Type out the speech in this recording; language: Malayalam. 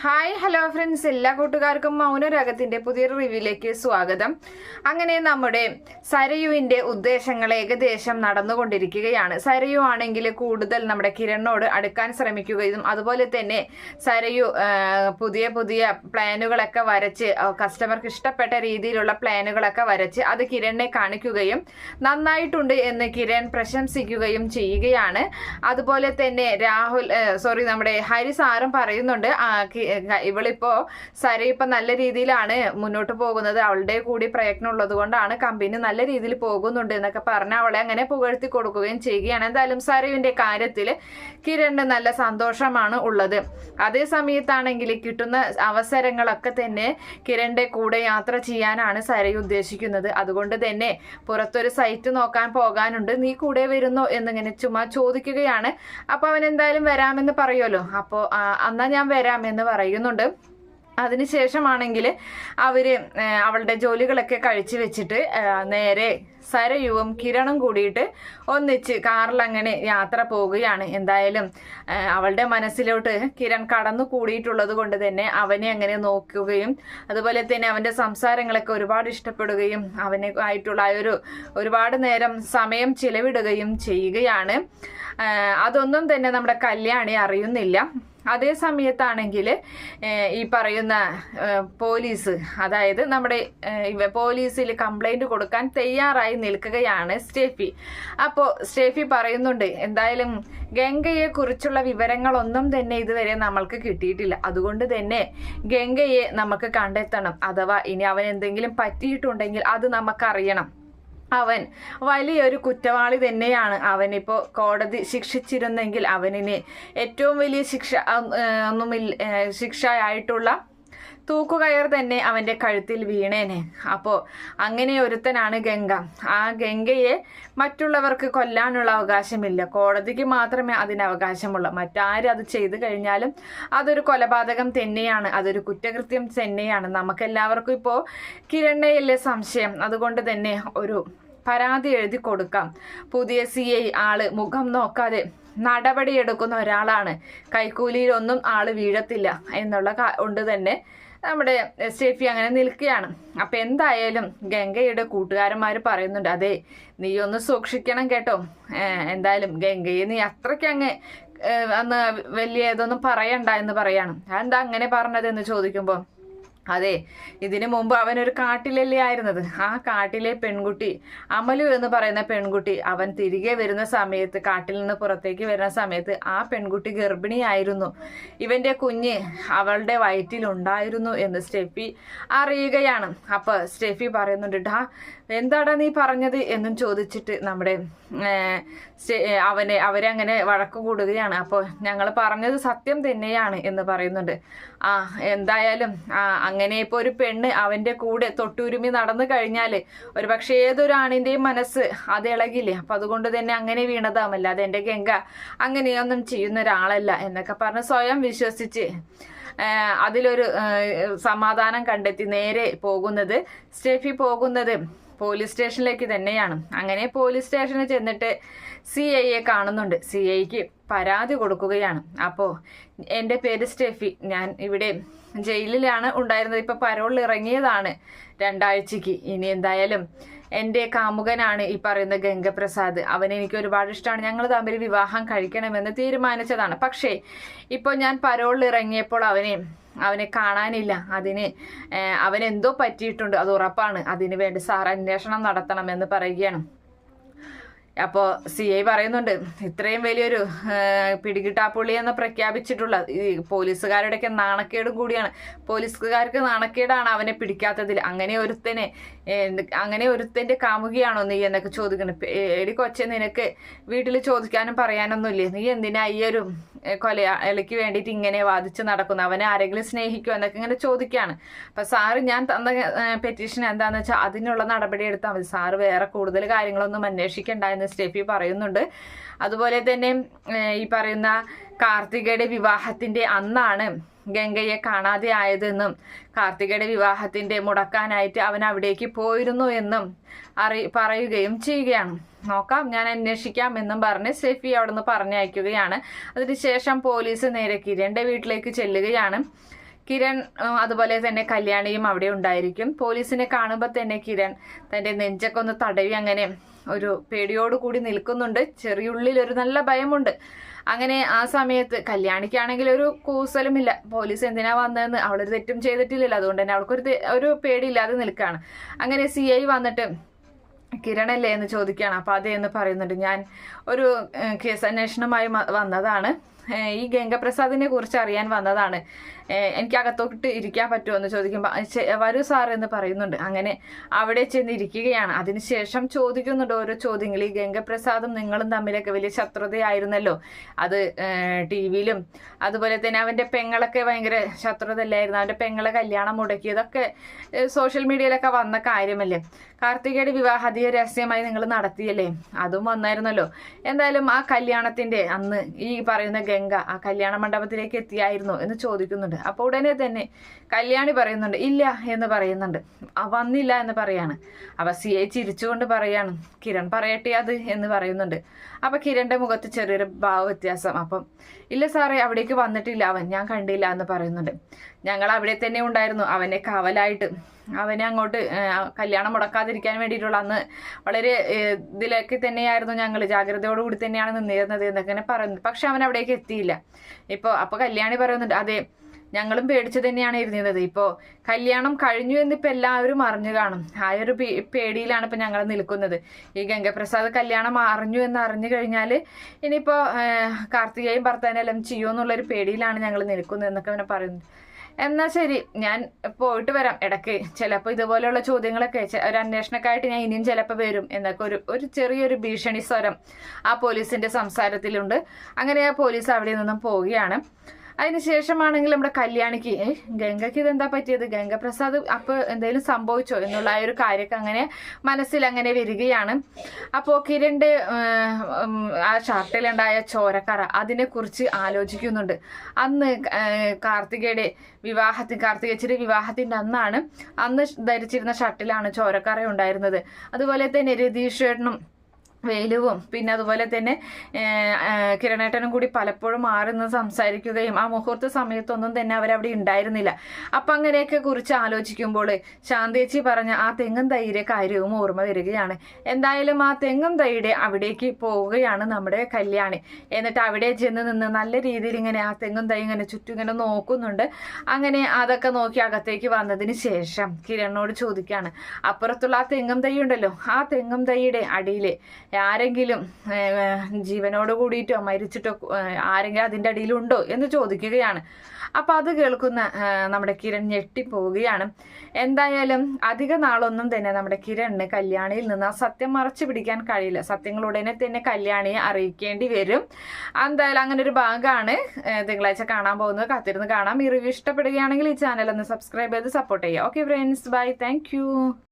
ഹായ് ഹലോ ഫ്രണ്ട്സ്, എല്ലാ കൂട്ടുകാർക്കും മൗനരാഗത്തിന്റെ പുതിയൊരു റിവ്യൂയിലേക്ക് സ്വാഗതം. അങ്ങനെ നമ്മുടെ സരയുവിന്റെ ഉദ്ദേശങ്ങൾ ഏകദേശം നടന്നുകൊണ്ടിരിക്കുകയാണ്. സരയു ആണെങ്കിൽ കൂടുതൽ നമ്മുടെ കിരണിനോട് അടുക്കാൻ ശ്രമിക്കുകയും അതുപോലെ തന്നെ സരയു പുതിയ പുതിയ പ്ലാനുകളൊക്കെ വരച്ച് കസ്റ്റമർക്ക് ഇഷ്ടപ്പെട്ട രീതിയിലുള്ള പ്ലാനുകളൊക്കെ വരച്ച് അത് കിരണിനെ കാണിക്കുകയും നന്നായിട്ടുണ്ട് എന്ന് കിരൺ പ്രശംസിക്കുകയും ചെയ്യുകയാണ്. അതുപോലെ തന്നെ നമ്മുടെ ഹരി സാറും പറയുന്നുണ്ട്, ഇവളിപ്പോ സരി ഇപ്പൊ നല്ല രീതിയിലാണ് മുന്നോട്ട് പോകുന്നത്, അവളുടെ കൂടി പ്രയത്നം ഉള്ളത് കൊണ്ടാണ് കമ്പനി നല്ല രീതിയിൽ പോകുന്നുണ്ട് എന്നൊക്കെ പറഞ്ഞ് അവളെ അങ്ങനെ പുകഴ്ത്തി കൊടുക്കുകയും ചെയ്യുകയാണ്. എന്തായാലും സരുവിന്റെ കാര്യത്തിൽ കിരണിന് നല്ല സന്തോഷമാണ് ഉള്ളത്. അതേ സമയത്താണെങ്കിൽ കിട്ടുന്ന അവസരങ്ങളൊക്കെ തന്നെ കിരണിന്റെ കൂടെ യാത്ര ചെയ്യാനാണ് സരി ഉദ്ദേശിക്കുന്നത്. അതുകൊണ്ട് തന്നെ പുറത്തൊരു സൈറ്റ് നോക്കാൻ പോകാനുണ്ട്, നീ കൂടെ വരുന്നോ എന്നിങ്ങനെ ചുമ്മാ ചോദിക്കുകയാണ്. അപ്പൊ അവൻ എന്തായാലും വരാമെന്ന് പറയുമല്ലോ, അപ്പോൾ എന്നാ ഞാൻ വരാമെന്ന് പറയുന്നുണ്ട്. അതിനുശേഷമാണെങ്കിൽ അവളുടെ ജോലികളൊക്കെ കഴിച്ചു വെച്ചിട്ട് നേരെ സരയുവും കിരണും കൂടിയിട്ട് ഒന്നിച്ച് കാറിൽ അങ്ങനെ യാത്ര പോവുകയാണ്. എന്തായാലും അവളുടെ മനസ്സിലോട്ട് കിരൺ കടന്നു കൂടിയിട്ടുള്ളത് കൊണ്ട് തന്നെ അവനെ അങ്ങനെ നോക്കുകയും അതുപോലെ തന്നെ അവൻ്റെ സംസാരങ്ങളൊക്കെ ഒരുപാട് ഇഷ്ടപ്പെടുകയും അവനെ ആയിട്ടുള്ള ഒരുപാട് നേരം സമയം ചിലവിടുകയും ചെയ്യുകയാണ്. അതൊന്നും തന്നെ നമ്മുടെ കല്യാണി അറിയുന്നില്ല. അതേ സമയത്താണെങ്കിൽ ഈ പറയുന്ന പോലീസ്, അതായത് നമ്മുടെ പോലീസിൽ കംപ്ലൈന്റ് കൊടുക്കാൻ തയ്യാറായി നിൽക്കുകയാണ് സ്റ്റെഫി. അപ്പോൾ സ്റ്റെഫി പറയുന്നുണ്ട്, എന്തായാലും ഗംഗയെ കുറിച്ചുള്ള വിവരങ്ങളൊന്നും തന്നെ ഇതുവരെ നമ്മൾക്ക് കിട്ടിയിട്ടില്ല, അതുകൊണ്ട് തന്നെ ഗംഗയെ നമുക്ക് കണ്ടെത്തണം. അഥവാ ഇനി അവൻ എന്തെങ്കിലും പറ്റിയിട്ടുണ്ടെങ്കിൽ അത് നമുക്കറിയണം. അവൻ വലിയൊരു കുറ്റവാളി തന്നെയാണ്. അവനിപ്പോൾ കോടതി ശിക്ഷിച്ചിരുന്നെങ്കിൽ അവനിന് ഏറ്റവും വലിയ ശിക്ഷയായിട്ടുള്ള തൂക്കുകയർ തന്നെ അവൻ്റെ കഴുത്തിൽ വീണേനെ. അപ്പോൾ അങ്ങനെ ഒരുത്തനാണ് ഗംഗ. ആ ഗംഗയെ മറ്റുള്ളവർക്ക് കൊല്ലാനുള്ള അവകാശമില്ല, കോടതിക്ക് മാത്രമേ അതിന് അവകാശമുള്ളൂ. മറ്റാരും അത് ചെയ്തു കഴിഞ്ഞാലും അതൊരു കൊലപാതകം തന്നെയാണ്, അതൊരു കുറ്റകൃത്യം തന്നെയാണ്. നമുക്കെല്ലാവർക്കും ഇപ്പോൾ കിരണിനെയല്ലേ സംശയം, അതുകൊണ്ട് തന്നെ ഒരു പരാതി എഴുതി കൊടുക്കാം. പുതിയ CI ആള് മുഖം നോക്കാതെ നടപടിയെടുക്കുന്ന ഒരാളാണ്, കൈക്കൂലിയിലൊന്നും ആള് വീഴത്തില്ല എന്നുള്ള കൊണ്ട് തന്നെ നമ്മുടെ സ്റ്റെഫി അങ്ങനെ നിൽക്കുകയാണ്. അപ്പം എന്തായാലും ഗംഗയുടെ കൂട്ടുകാരന്മാർ പറയുന്നുണ്ട്, അതെ നീ ഒന്ന് സൂക്ഷിക്കണം കേട്ടോ, എന്തായാലും ഗംഗയെ നീ അത്രയ്ക്ക് അങ്ങ് അന്ന് വലിയ ഇതൊന്നും പറയണ്ട എന്ന് പറയാണ്. അതെന്താ അങ്ങനെ പറഞ്ഞതെന്ന് ചോദിക്കുമ്പോൾ, അതെ ഇതിനു മുമ്പ് അവനൊരു കാട്ടിലല്ലേ ആയിരുന്നത്, ആ കാട്ടിലെ പെൺകുട്ടി അമലു എന്ന് പറയുന്ന പെൺകുട്ടി അവൻ തിരികെ വരുന്ന സമയത്ത്, കാട്ടിൽ നിന്ന് പുറത്തേക്ക് വരുന്ന സമയത്ത് ആ പെൺകുട്ടി ഗർഭിണിയായിരുന്നു, ഇവന്റെ കുഞ്ഞ് അവളുടെ വയറ്റിലുണ്ടായിരുന്നു എന്ന് സ്റ്റെഫി അറിയുകയാണ്. അപ്പൊ സ്റ്റെഫി പറയുന്നുണ്ട്, എന്താടാ നീ പറഞ്ഞത് എന്നും ചോദിച്ചിട്ട് നമ്മുടെ അവരെ അങ്ങനെ വഴക്കു കൂടുകയാണ്. അപ്പോൾ ഞങ്ങൾ പറഞ്ഞത് സത്യം തന്നെയാണ് എന്ന് പറയുന്നുണ്ട്. എന്തായാലും അങ്ങനെ ഇപ്പോൾ ഒരു പെണ്ണ് അവൻ്റെ കൂടെ തൊട്ടുരുമി നടന്നു കഴിഞ്ഞാൽ ഒരു പക്ഷേ ഏതൊരു ആണിൻ്റെയും മനസ്സ് അത് ഇളകില്ലേ. അപ്പം അതുകൊണ്ട് തന്നെ അങ്ങനെ വീണതാമല്ല, അതെൻ്റെ ഗംഗ അങ്ങനെയൊന്നും ചെയ്യുന്ന ഒരാളല്ല എന്നൊക്കെ പറഞ്ഞ് സ്വയം വിശ്വസിച്ച് അതിലൊരു സമാധാനം കണ്ടെത്തി നേരെ പോകുന്നത് സ്റ്റെഫി പോകുന്നത് പോലീസ് സ്റ്റേഷനിലേക്ക് തന്നെയാണ്. അങ്ങനെ പോലീസ് സ്റ്റേഷനിൽ ചെന്നിട്ട് CIയെ കാണുന്നുണ്ട്. CIക്ക് പരാതി കൊടുക്കുകയാണ്. അപ്പോൾ എൻ്റെ പേര് സ്റ്റെഫി, ഞാൻ ഇവിടെ ജയിലിലാണ് ഉണ്ടായിരുന്നത്, ഇപ്പോൾ പരോളിൽ ഇറങ്ങിയതാണ് 2 ആഴ്ചക്ക്. ഇനി എന്തായാലും എൻ്റെ കാമുകനാണ് ഈ പറയുന്ന ഗംഗപ്രസാദ്, അവനെനിക്ക് ഒരുപാട് ഇഷ്ടമാണ്, ഞങ്ങൾ തമ്മിൽ വിവാഹം കഴിക്കണമെന്ന് തീരുമാനിച്ചതാണ്. പക്ഷേ ഇപ്പോൾ ഞാൻ പരോളിൽ ഇറങ്ങിയപ്പോൾ അവനെ കാണാനില്ല. അവനെന്തോ പറ്റിയിട്ടുണ്ട്, അത് ഉറപ്പാണ്. അതിനു വേണ്ടി സാർ അന്വേഷണം നടത്തണമെന്ന് പറയുകയാണ്. അപ്പോൾ CI പറയുന്നുണ്ട്, ഇത്രയും വലിയൊരു പിടികിട്ടാപ്പുള്ളി എന്ന് പ്രഖ്യാപിച്ചിട്ടുള്ള ഈ പോലീസുകാരുടെയൊക്കെ നാണക്കേടും കൂടിയാണ്, പോലീസുകാർക്ക് നാണക്കേടാണ് അവനെ പിടിക്കാത്തതിൽ. അങ്ങനെ ഒരുത്തൻ്റെ കാമുകിയാണോ നീ എന്നൊക്കെ ചോദിക്കണം. എടി കൊച്ചെ, നിനക്ക് വീട്ടിൽ ചോദിക്കാനും പറയാനൊന്നുമില്ലേ, നീ എന്തിനാ ഈ ഒരു കൊലയാളിക്ക് വേണ്ടിയിട്ട് ഇങ്ങനെ വാദിച്ച് നടക്കുന്നു, അവനെ ആരെങ്കിലും സ്നേഹിക്കുമോ എന്നൊക്കെ ഇങ്ങനെ ചോദിക്കുകയാണ്. അപ്പം സാറ് ഞാൻ തന്ന പെറ്റീഷൻ എന്താണെന്ന് വെച്ചാൽ അതിനുള്ള നടപടി എടുത്താൽ മതി, സാറ് വേറെ കൂടുതൽ കാര്യങ്ങളൊന്നും അന്വേഷിക്കണ്ട എന്ന് സ്റ്റെഫി പറയുന്നുണ്ട്. അതുപോലെ തന്നെ ഈ പറയുന്ന കാർത്തികയുടെ വിവാഹത്തിൻ്റെ അന്നാണ് ഗംഗയെ കാണാതെ ആയതെന്നും കാർത്തികയുടെ വിവാഹത്തിന്റെ മുടക്കാനായിട്ട് അവൻ അവിടേക്ക് പോയിരുന്നു എന്നും പറയുകയും ചെയ്യുകയാണ്. നോക്കാം, ഞാൻ അന്വേഷിക്കാം എന്നും പറഞ്ഞ് സ്റ്റെഫി അവിടെ നിന്ന് പറഞ്ഞയക്കുകയാണ്. അതിനുശേഷം പോലീസ് നേരെ കിരണിന്റെ വീട്ടിലേക്ക് ചെല്ലുകയാണ്. കിരൺ അതുപോലെ തന്നെ കല്യാണിയും അവിടെ ഉണ്ടായിരിക്കും. പോലീസിനെ കാണുമ്പോൾ തന്നെ കിരൺ തന്റെ നെഞ്ചൊക്കെ ഒന്ന് തടവി അങ്ങനെ ഒരു പേടിയോടുകൂടി നിൽക്കുന്നുണ്ട്. ചെറിയുള്ളിൽ ഒരു നല്ല ഭയമുണ്ട്. അങ്ങനെ ആ സമയത്ത് കല്യാണിക്കാണെങ്കിൽ ഒരു കൂസലുമില്ല. പോലീസ് എന്തിനാ വന്നതെന്ന്, അവളൊരു തെറ്റും ചെയ്തിട്ടില്ലല്ലോ, അതുകൊണ്ട് തന്നെ അവൾക്കൊരു പേടിയില്ലാതെ നിൽക്കുകയാണ്. അങ്ങനെ CI വന്നിട്ട് കിരണല്ലേ എന്ന് ചോദിക്കുകയാണ്. അപ്പോൾ അതേ എന്ന് പറയുന്നുണ്ട്. ഞാൻ ഒരു കേസ് അന്വേഷണമായി വന്നതാണ്, ഈ ഗംഗപ്രസാദിനെ കുറിച്ച് അറിയാൻ വന്നതാണ്, എനിക്ക് അകത്തോട്ട് ഇരിക്കാൻ പറ്റുമോ എന്ന് ചോദിക്കുമ്പോൾ വരൂ സാർ എന്ന് പറയുന്നുണ്ട്. അങ്ങനെ അവിടെ ചെന്നിരിക്കുകയാണ്. അതിനുശേഷം ചോദിക്കുന്നുണ്ട് ഓരോ ചോദ്യങ്ങൾ. ഈ ഗംഗപ്രസാദും നിങ്ങളും തമ്മിലൊക്കെ വലിയ ശത്രുതയായിരുന്നല്ലോ, അത് TV-യിലും അതുപോലെ തന്നെ അവൻ്റെ പെങ്ങളൊക്കെ ഭയങ്കര ശത്രുതല്ലായിരുന്നു, അവൻ്റെ പെങ്ങളെ കല്യാണം മുടക്കിയതൊക്കെ സോഷ്യൽ മീഡിയയിലൊക്കെ വന്ന കാര്യമല്ലേ. കാർത്തികയുടെ വിവാഹം അധിക രഹസ്യമായി നിങ്ങൾ നടത്തിയല്ലേ, അതും വന്നായിരുന്നല്ലോ. എന്തായാലും ആ കല്യാണത്തിന്റെ അന്ന് ഈ പറയുന്ന ഗംഗ ആ കല്യാണ മണ്ഡപത്തിലേക്ക് എത്തിയായിരുന്നു എന്ന് ചോദിക്കുന്നുണ്ട്. അപ്പോൾ ഉടനെ തന്നെ കല്യാണി പറയുന്നുണ്ട് ഇല്ല എന്ന് പറയുന്നുണ്ട്, വന്നില്ല എന്ന് പറയാണ്. അപ്പൊ CI ചിരിച്ചുകൊണ്ട് പറയാണ് കിരൺ പറയട്ടെ അത് എന്ന് പറയുന്നുണ്ട്. അപ്പൊ കിരണിന്റെ മുഖത്ത് ചെറിയൊരു ഭാവ വ്യത്യാസം. അപ്പം ഇല്ല സാറേ, അവിടേക്ക് വന്നിട്ടില്ല അവൻ, ഞാൻ കണ്ടില്ല എന്ന് പറയുന്നുണ്ട്. ഞങ്ങൾ അവിടെ തന്നെ ഉണ്ടായിരുന്നു അവനെ കാവലായിട്ട്, അവനെ അങ്ങോട്ട് കല്യാണം മുടക്കാതിരിക്കാൻ വേണ്ടിയിട്ടുള്ള അന്ന് വളരെ ഇതിലൊക്കെ തന്നെയായിരുന്നു, ഞങ്ങൾ ജാഗ്രതയോടുകൂടി തന്നെയാണ് നിന്നിരുന്നത് എന്നൊക്കെ പറയുന്നത്. പക്ഷെ അവൻ അവിടേക്ക് എത്തിയില്ല. അപ്പോൾ കല്യാണി പറയുന്നുണ്ട് അതെ, ഞങ്ങളും പേടിച്ചു തന്നെയാണ് ഇരുന്നത്. ഇപ്പോൾ കല്യാണം കഴിഞ്ഞു എന്നിപ്പോൾ എല്ലാവരും അറിഞ്ഞു കാണും, ആ ഒരു പേടിയിലാണ് ഇപ്പം ഞങ്ങൾ നിൽക്കുന്നത്. ഈ ഗംഗപ്രസാദ് കല്യാണം അറിഞ്ഞു എന്ന് അറിഞ്ഞു കഴിഞ്ഞാൽ ഇനിയിപ്പോൾ കാർത്തികയും ഭർത്താവിനെല്ലാം ചെയ്യുമെന്നുള്ളൊരു പേടിയിലാണ് ഞങ്ങൾ നിൽക്കുന്നത് എന്നൊക്കെ അവനെ പറയുന്നു. എന്നാൽ ശരി, ഞാൻ പോയിട്ട് വരാം, ഇടയ്ക്ക് ചിലപ്പോൾ ഇതുപോലെയുള്ള ചോദ്യങ്ങളൊക്കെ ഒരു അന്വേഷണക്കായിട്ട് ഞാൻ ഇനിയും ചിലപ്പോൾ വരും എന്നൊക്കെ ഒരു ചെറിയൊരു ഭീഷണി സ്വരം ആ പോലീസിന്റെ സംസാരത്തിലുണ്ട്. അങ്ങനെ ആ പോലീസ് അവിടെ നിന്നും പോവുകയാണ്. അതിനുശേഷമാണെങ്കിൽ നമ്മുടെ കല്യാണിക്ക് ഗംഗയ്ക്ക് ഇതെന്താ പറ്റിയത്, ഗംഗപ്രസാദ് അപ്പോൾ എന്തെങ്കിലും സംഭവിച്ചോ എന്നുള്ള ആ ഒരു കാര്യമൊക്കെ അങ്ങനെ മനസ്സിൽ അങ്ങനെ വരികയാണ്. അപ്പോൾ കിരണിന്റെ ആ ഷർട്ടിലുണ്ടായ ചോരക്കറ അതിനെക്കുറിച്ച് ആലോചിക്കുന്നുണ്ട്. അന്ന് കാർത്തികയുടെ കാർത്തികേച്ചിയുടെ വിവാഹത്തിന്റെ അന്ന് ധരിച്ചിരുന്ന ഷർട്ടിലാണ് ചോരക്കറ ഉണ്ടായിരുന്നത്. അതുപോലെ തന്നെ രതീഷേട്ടനും വേലുവും പിന്നെ അതുപോലെ തന്നെ കിരണേട്ടനും കൂടി പലപ്പോഴും മാറി നിന്ന് സംസാരിക്കുകയും ആ മുഹൂർത്ത സമയത്തൊന്നും തന്നെ അവരവിടെ ഉണ്ടായിരുന്നില്ല. അപ്പം അങ്ങനെയൊക്കെ കുറിച്ച് ആലോചിക്കുമ്പോൾ ശാന്തേച്ചി പറഞ്ഞ ആ തെങ്ങും തൈയുടെ കാര്യവും ഓർമ്മ വരികയാണ്. എന്തായാലും ആ തെങ്ങും തൈയുടെ അവിടേക്ക് പോവുകയാണ് നമ്മുടെ കല്യാണി. എന്നിട്ട് അവിടെ ചെന്ന് നിന്ന് നല്ല രീതിയിൽ ഇങ്ങനെ ആ തെങ്ങും തൈ ഇങ്ങനെ ചുറ്റും ഇങ്ങനെ നോക്കുന്നുണ്ട്. അങ്ങനെ അതൊക്കെ നോക്കി അകത്തേക്ക് വന്നതിന് ശേഷം കിരണിനോട് ചോദിക്കുകയാണ്, അപ്പുറത്തുള്ള ആ തെങ്ങും തൈ ഉണ്ടല്ലോ, ആ തെങ്ങും തൈയുടെ അടിയിൽ ആരെങ്കിലും ജീവനോട് കൂടിയിട്ടോ മരിച്ചിട്ടോ ആരെങ്കിലും അതിൻ്റെ അടിയിലുണ്ടോ എന്ന് ചോദിക്കുകയാണ്. അപ്പം അത് കേൾക്കുന്ന നമ്മുടെ കിരൺ ഞെട്ടിപ്പോവുകയാണ്. എന്തായാലും അധിക നാളൊന്നും തന്നെ നമ്മുടെ കിരണിന് കല്യാണിയിൽ നിന്ന് ആ സത്യം മറച്ചു പിടിക്കാൻ കഴിയില്ല. സത്യങ്ങൾ ഉടനെ തന്നെ കല്യാണിയെ അറിയിക്കേണ്ടി വരും. എന്തായാലും അങ്ങനെ ഒരു ഭാഗമാണ് തിങ്കളാഴ്ച കാണാൻ പോകുന്നത്. കാത്തിരുന്ന് കാണാം. ഈ റിവ്യൂ ഇഷ്ടപ്പെടുകയാണെങ്കിൽ ഈ ചാനൽ ഒന്ന് സബ്സ്ക്രൈബ് ചെയ്ത് സപ്പോർട്ട് ചെയ്യുക. Okay friends, bye, thank U.